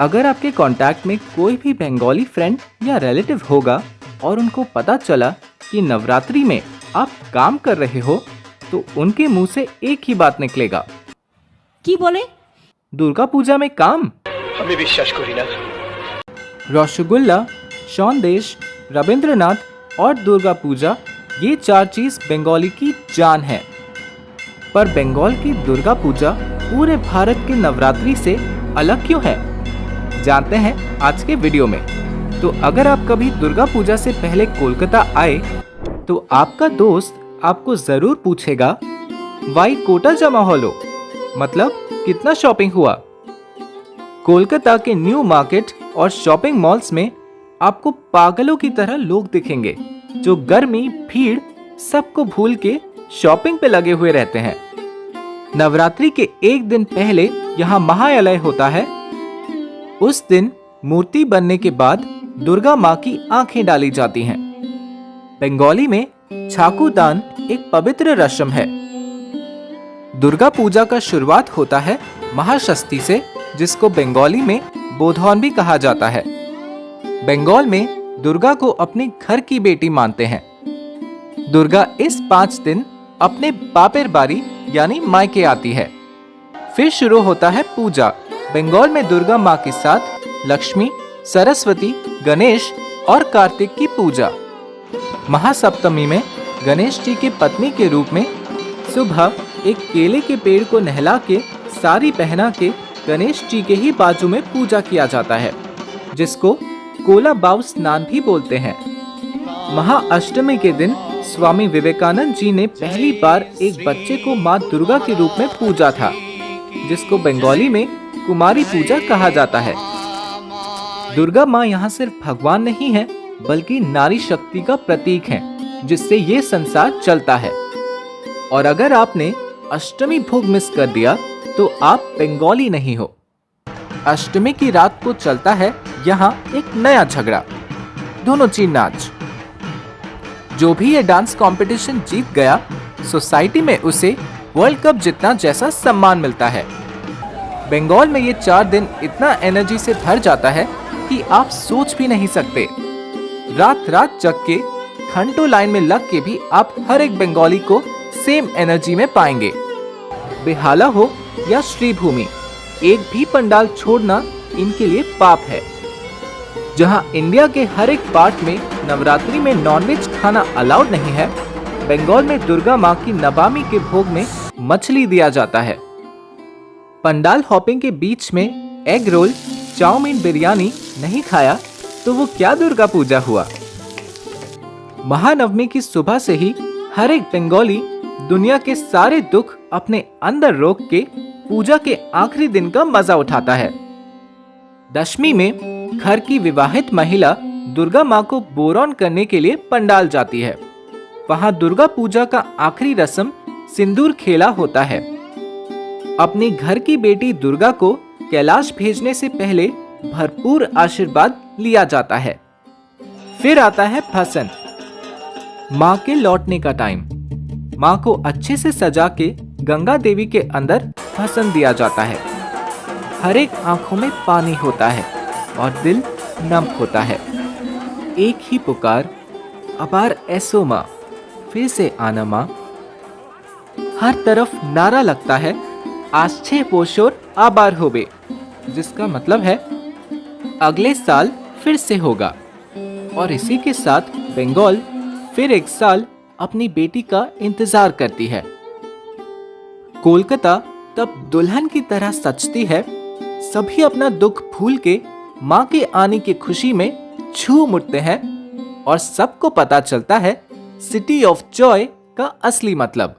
अगर आपके कांटेक्ट में कोई भी बंगाली फ्रेंड या रिलेटिव होगा और उनको पता चला कि नवरात्रि में आप काम कर रहे हो, तो उनके मुंह से एक ही बात निकलेगा। की बोले? दुर्गा पूजा में काम? हमें विश्वास करी ना। रसगुल्ला, सौंदेश, रविंद्रनाथ और दुर्गा पूजा, ये 4 चीज बंगाली की जान है। पर बंगाल की दुर्गा पूजा पूरे भारत के नवरात्रि से अलग क्यों है, जानते हैं आज के वीडियो में। तो अगर आप कभी दुर्गा पूजा से पहले कोलकाता आए तो आपका दोस्त आपको जरूर पूछेगा, वाई कोटा जमा होलो, मतलब कितना शॉपिंग हुआ। कोलकाता के न्यू मार्केट और शॉपिंग मॉल्स में आपको पागलों की तरह लोग दिखेंगे जो गर्मी, भीड़ सबको भूल के शॉपिंग पे लगे हुए रहते हैं। नवरात्रि के एक दिन पहले यहाँ महालय होता है। उस दिन मूर्ति बनने के बाद दुर्गा माँ की आंखें डाली जाती हैं। बंगाली में छाकूदान एक पवित्र रस्म है। दुर्गा पूजा का शुरुआत होता है महाषष्ठी से, जिसको बंगाली में बोधौन भी कहा जाता है। बंगाल में दुर्गा को अपने घर की बेटी मानते हैं। दुर्गा इस 5 दिन अपने बापेर बारी यानी मायके आती है। फिर शुरू होता है पूजा। बंगाल में दुर्गा माँ के साथ लक्ष्मी, सरस्वती, गणेश और कार्तिक की पूजा। महासप्तमी में गणेश जी की पत्नी के रूप में सुबह एक केले के पेड़ को नहला के साड़ी पहना के गणेश जी के ही बाजू में पूजा किया जाता है, जिसको कोला बाव स्नान भी बोलते हैं। महाअष्टमी के दिन स्वामी विवेकानंद जी ने पहली बार एक बच्चे को माँ दुर्गा के रूप में पूजा था, जिसको बंगाली में कुमारी पूजा कहा जाता है। दुर्गा माँ यहाँ सिर्फ भगवान नहीं है, बल्कि नारी शक्ति का प्रतीक है, जिससे ये संसार चलता है। और अगर आपने अष्टमी भोग मिस कर दिया तो आप बंगाली नहीं हो। अष्टमी की रात को चलता है यहाँ एक नया झगड़ा, दोनों चीन नाच। जो भी ये डांस कंपटीशन जीत गया, सोसाइटी में उसे वर्ल्ड कप जीतना जैसा सम्मान मिलता है। बंगाल में ये 4 दिन इतना एनर्जी से भर जाता है कि आप सोच भी नहीं सकते। रात रात जग के घंटों लाइन में लग के भी आप हर एक बंगाली को सेम एनर्जी में पाएंगे। बेहाला हो या श्रीभूमि, एक भी पंडाल छोड़ना इनके लिए पाप है। जहां इंडिया के हर एक पार्ट में नवरात्रि में नॉनवेज खाना अलाउड नहीं है, बंगाल में दुर्गा माँ की नवमी के भोग में मछली दिया जाता है। पंडाल हॉपिंग के बीच में एग रोल, चाउमीन, बिरयानी नहीं खाया तो वो क्या दुर्गा पूजा हुआ। महानवमी की सुबह से ही हर एक बंगाली दुनिया के सारे दुख अपने अंदर रोक के पूजा के आखिरी दिन का मजा उठाता है। दशमी में घर की विवाहित महिला दुर्गा माँ को बोरॉन करने के लिए पंडाल जाती है। वहां दुर्गा पूजा का आखिरी रस्म सिंदूर खेला होता है। अपनी घर की बेटी दुर्गा को कैलाश भेजने से पहले भरपूर आशीर्वाद लिया जाता है। फिर आता है भसन, माँ के लौटने का टाइम। माँ को अच्छे से सजा के गंगा देवी के अंदर भसन दिया जाता है। हर एक आंखों में पानी होता है और दिल नम होता है। एक ही पुकार, अबार ऐसो माँ, फिर से आना माँ। हर तरफ नारा लगता है, आश्चे पोशोर आबार होबे, जिसका मतलब है अगले साल फिर से होगा। और इसी के साथ बंगाल फिर एक साल अपनी बेटी का इंतजार करती है। कोलकाता तब दुल्हन की तरह सजती है। सभी अपना दुख भूल के माँ के आने की खुशी में झूम उठते हैं और सबको पता चलता है सिटी ऑफ जॉय का असली मतलब।